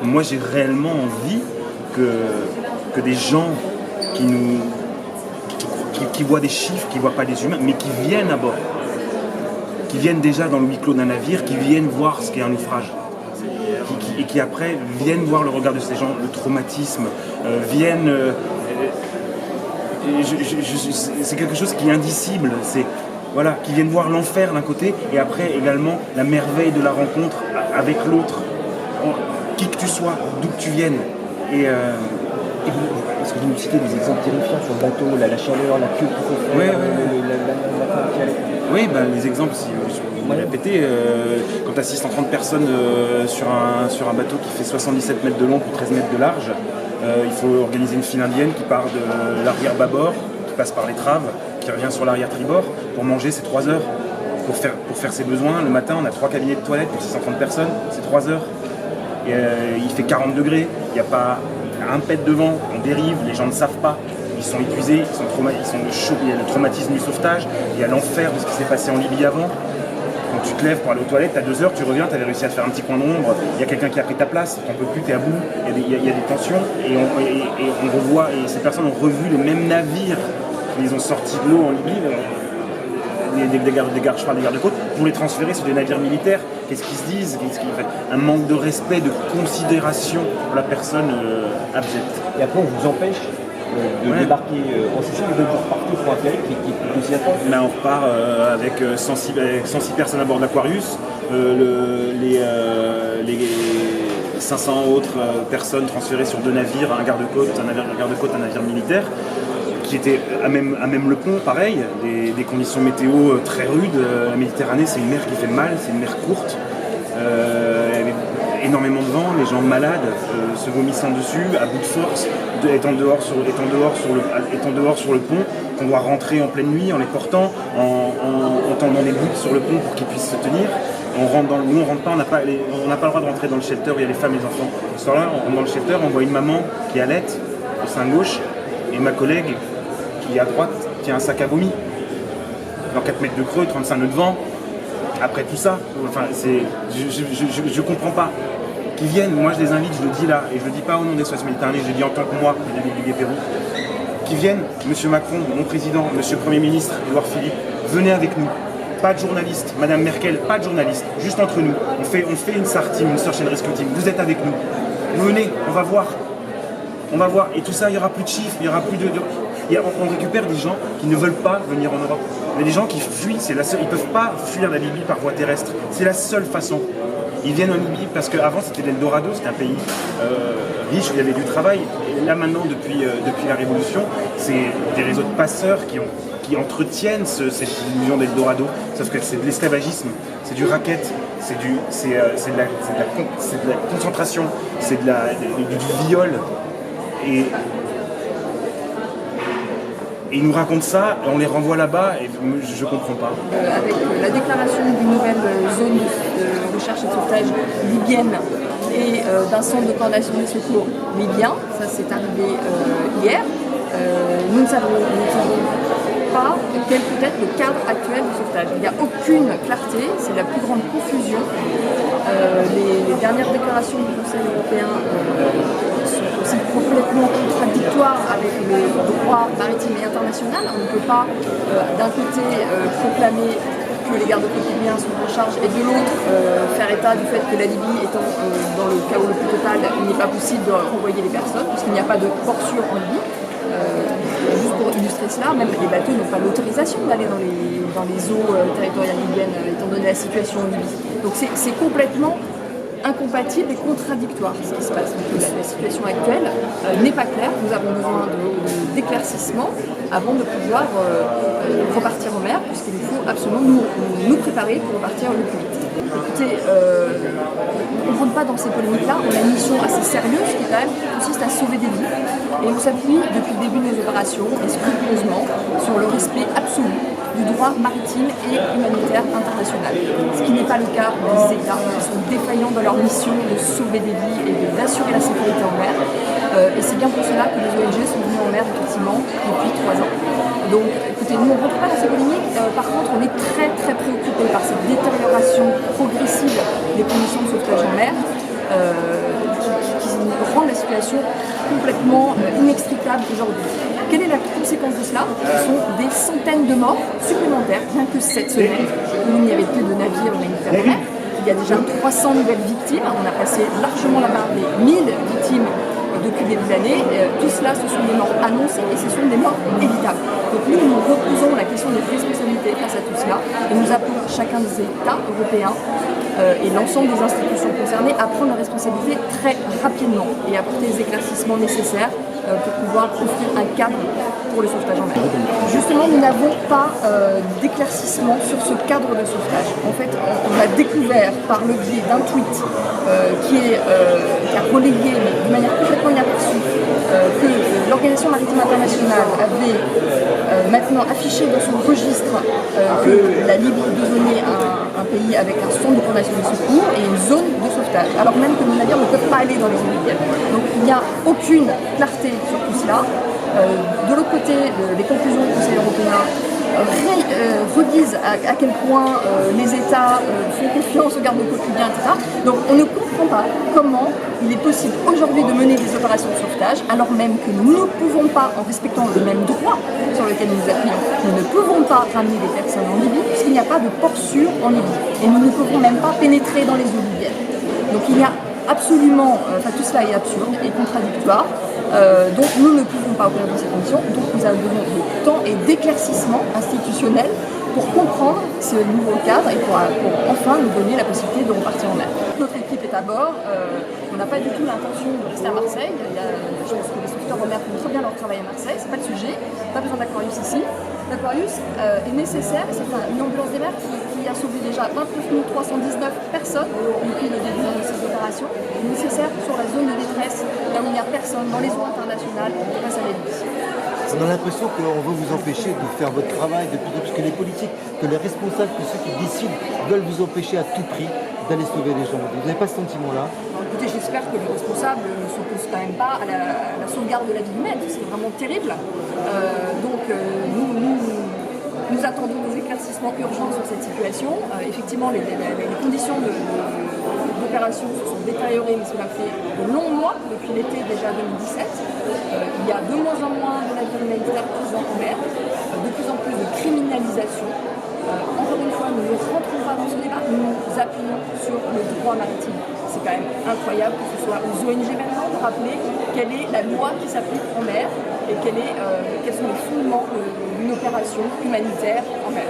Moi, j'ai réellement envie que des gens qui voient des chiffres, qui ne voient pas des humains, mais qui viennent à bord, qui viennent déjà dans le huis clos d'un navire, qui viennent voir ce qu'est un naufrage, et qui après viennent voir le regard de ces gens, le traumatisme, viennent... c'est quelque chose qui est indicible, voilà, qui viennent voir l'enfer d'un côté, et après également la merveille de la rencontre avec l'autre, qui que tu sois, d'où que tu viennes. Est-ce que vous nous citez des exemples terrifiants sur le bateau, la chaleur, la queue qu'il faut faire, la femme qui allait... Oui, les exemples, si vous me répétez, quand tu assistes en 30 personnes sur un bateau qui fait 77 mètres de long pour 13 mètres de large, il faut organiser une file indienne qui part de l'arrière bâbord, qui passe par l'étrave, qui revient sur l'arrière tribord. Pour manger, c'est 3 heures. Pour faire ses besoins, le matin, on a 3 cabinets de toilettes pour 630 personnes, c'est 3 heures. Et, il fait 40 degrés, il n'y a pas un pet de vent, on dérive, les gens ne savent pas. Ils sont épuisés, il y a le traumatisme du sauvetage, il y a l'enfer de ce qui s'est passé en Libye avant. Donc tu te lèves pour aller aux toilettes, tu as 2 heures, tu reviens, tu avais réussi à te faire un petit coin d'ombre, il y a quelqu'un qui a pris ta place, tu n'en peux plus, tu es à bout, il y a des tensions, et on revoit, et ces personnes ont revu les mêmes navires qu'ils ont sortis de l'eau en Libye, je parle des gardes-côtes, pour les transférer sur des navires militaires. Qu'est-ce qu'ils se disent? Un manque de respect, de considération pour la personne abjecte. Et après, on vous empêche de débarquer en Sicile et de vous repartir pour un ferry qui est aussi à temps. On repart avec 106 personnes à bord de l'Aquarius, les 500 autres personnes transférées sur 2 navires, un garde-côte, un navire militaire, qui était à même le pont, pareil, des conditions météo très rudes. La Méditerranée, c'est une mer qui fait mal, c'est une mer courte. Il y avait énormément de vent, les gens malades, se vomissant dessus, à bout de force, étant dehors sur le pont, qu'on doit rentrer en pleine nuit en les portant, en tendant des bouts sur le pont pour qu'ils puissent se tenir. On rentre pas, on n'a pas le droit de rentrer dans le shelter où il y a les femmes et les enfants. Ce soir-là, on rentre dans le shelter, on voit une maman qui allait au sein gauche, et ma collègue qui est à droite tient un sac à vomi. Dans 4 mètres de creux, 35 nœuds de vent. Après tout ça, je comprends pas. Qu'ils viennent, moi je les invite, je le dis là, et je le dis pas au nom des SOS Méditerranée, je le dis en tant que moi, du Gué-Pérou. Qu'ils viennent, Monsieur Macron, mon président, Monsieur le Premier ministre, Édouard Philippe, venez avec nous. Pas de journalistes, Madame Merkel, pas de journalistes, juste entre nous. On fait une SAR team, une Search and Rescue team. Vous êtes avec nous. Venez, on va voir. Et tout ça, il n'y aura plus de chiffres, il n'y aura plus on récupère des gens qui ne veulent pas venir en Europe. Il y a des gens qui fuient, ils ne peuvent pas fuir la Libye par voie terrestre. C'est la seule façon. Ils viennent en Libye parce qu'avant c'était l'Eldorado, c'était un pays riche où il y avait du travail. Et là maintenant, depuis la Révolution, c'est des réseaux de passeurs qui entretiennent cette illusion d'Eldorado. Sauf que c'est de l'esclavagisme, c'est du racket, c'est de la concentration, c'est du viol. Et ils nous racontent ça, on les renvoie là-bas et je comprends pas. Avec la déclaration d'une nouvelle zone de recherche et de sauvetage libyenne et d'un centre de coordination des secours libyen, ça c'est arrivé hier, nous ne savons pas quel peut être le cadre actuel du sauvetage. Il n'y a aucune clarté, c'est la plus grande confusion. Les dernières déclarations du Conseil européen sont aussi complètement contradictoires avec le droit maritime et international. On ne peut pas d'un côté proclamer que les gardes-côtes libyens sont en charge et de l'autre faire état du fait que la Libye étant dans le chaos le plus total, il n'est pas possible de renvoyer les personnes puisqu'il n'y a pas de port sûr en Libye. Juste pour illustrer cela, même les bateaux n'ont pas l'autorisation d'aller dans les eaux territoriales libyennes étant donné la situation en Libye. Donc c'est complètement incompatible et contradictoire ce qui se passe. Donc, la situation actuelle n'est pas claire. Nous avons besoin d'éclaircissement avant de pouvoir repartir en mer, puisqu'il faut absolument nous préparer pour repartir le plus vite. Écoutez, on ne rentre pas dans ces polémiques-là. On a une mission assez sérieuse qui quand même consiste à sauver des vies. Et on s'appuie depuis le début de nos opérations et scrupuleusement sur le respect absolu du droit maritime et humanitaire international. Ce qui n'est pas le cas des États qui sont défaillants dans leur mission de sauver des vies et d'assurer la sécurité en mer. Et c'est bien pour cela que les ONG sont venues en mer effectivement depuis 3 ans. Donc écoutez, nous on ne rentre pas dans ces polémiques. Par contre, on est très très préoccupés par cette détérioration progressive des conditions de sauvetage en mer situation complètement inextricable aujourd'hui. Quelle est la conséquence de cela? Ce sont des centaines de morts supplémentaires, rien que cette semaine, où il n'y avait plus de navires humanitaires. Il y a déjà 300 nouvelles victimes, on a passé largement la barre des 1000 victimes depuis le début de l'année. Tout cela, ce sont des morts annoncées et ce sont des morts évitables. Donc nous reposons la question des responsabilités face à tout cela et nous appelons chacun des États européens et l'ensemble des institutions concernées à prendre la responsabilité très rapidement et à apporter les éclaircissements nécessaires pour pouvoir offrir un cadre pour le sauvetage en mer. Justement, nous n'avons pas d'éclaircissement sur ce cadre de sauvetage. En fait, on a découvert par le biais d'un tweet qui a relayé, mais de manière complètement inaperçue, que l'Organisation maritime internationale avait maintenant affiché dans son registre que la Libye donnait un pays avec un centre de coordination des secours et une zone de sauvetage, alors même que nos navires ne peuvent pas aller dans les zones libyennes. Donc il n'y a aucune clarté sur tout cela. De l'autre côté, les conclusions du Conseil européen redisent à quel point les États font confiance aux gardes-côtes libyens, etc. Donc on ne comprend pas comment il est possible aujourd'hui de mener des opérations de sauvetage alors même que nous ne pouvons pas, en respectant le même droit sur lequel nous nous appuyons, nous ne pouvons pas ramener des personnes en Libye puisqu'il n'y a pas de port sûr en Libye. Et nous ne pouvons même pas pénétrer dans les eaux libyennes. Donc il y a absolument, tout cela est absurde et contradictoire. Donc nous ne pouvons pas opérer dans ces conditions, donc nous avons besoin de temps et d'éclaircissement institutionnel pour comprendre ce nouveau cadre et pour enfin nous donner la possibilité de repartir en mer. Notre équipe est à bord, on n'a pas du tout l'intention de rester à Marseille. Je pense que les sauveteurs en mer font très bien leur travail à Marseille, c'est pas le sujet, pas besoin d'Aquarius ici. L'Aquarius est nécessaire, c'est une ambulance des mers qui a sauvé déjà 29 319 personnes depuis le début de ces opérations, nécessaire sur la zone de détresse, là où il n'y a personne, dans les eaux internationales, face à la Libye. On a l'impression qu'on veut vous empêcher de faire votre travail, que les politiques, que les responsables, que ceux qui décident veulent vous empêcher à tout prix d'aller sauver les gens. Vous n'avez pas ce sentiment-là? Écoutez, j'espère que les responsables ne s'opposent quand même pas à la sauvegarde de la vie humaine, c'est vraiment terrible. Nous attendons des éclaircissements urgents sur cette situation. Effectivement, les conditions d'opération se sont détériorées, mais cela fait de longs mois, depuis l'été déjà 2017. Il y a de moins en moins de navires humanitaires présents en mer, de plus en plus de criminalisation. Encore une fois, nous ne rentrons pas dans ce débat, nous nous appuyons sur le droit maritime. C'est quand même incroyable que ce soit aux ONG maintenant de rappeler quelle est la loi qui s'applique en mer et quels sont les fondements d'une opération humanitaire en mer.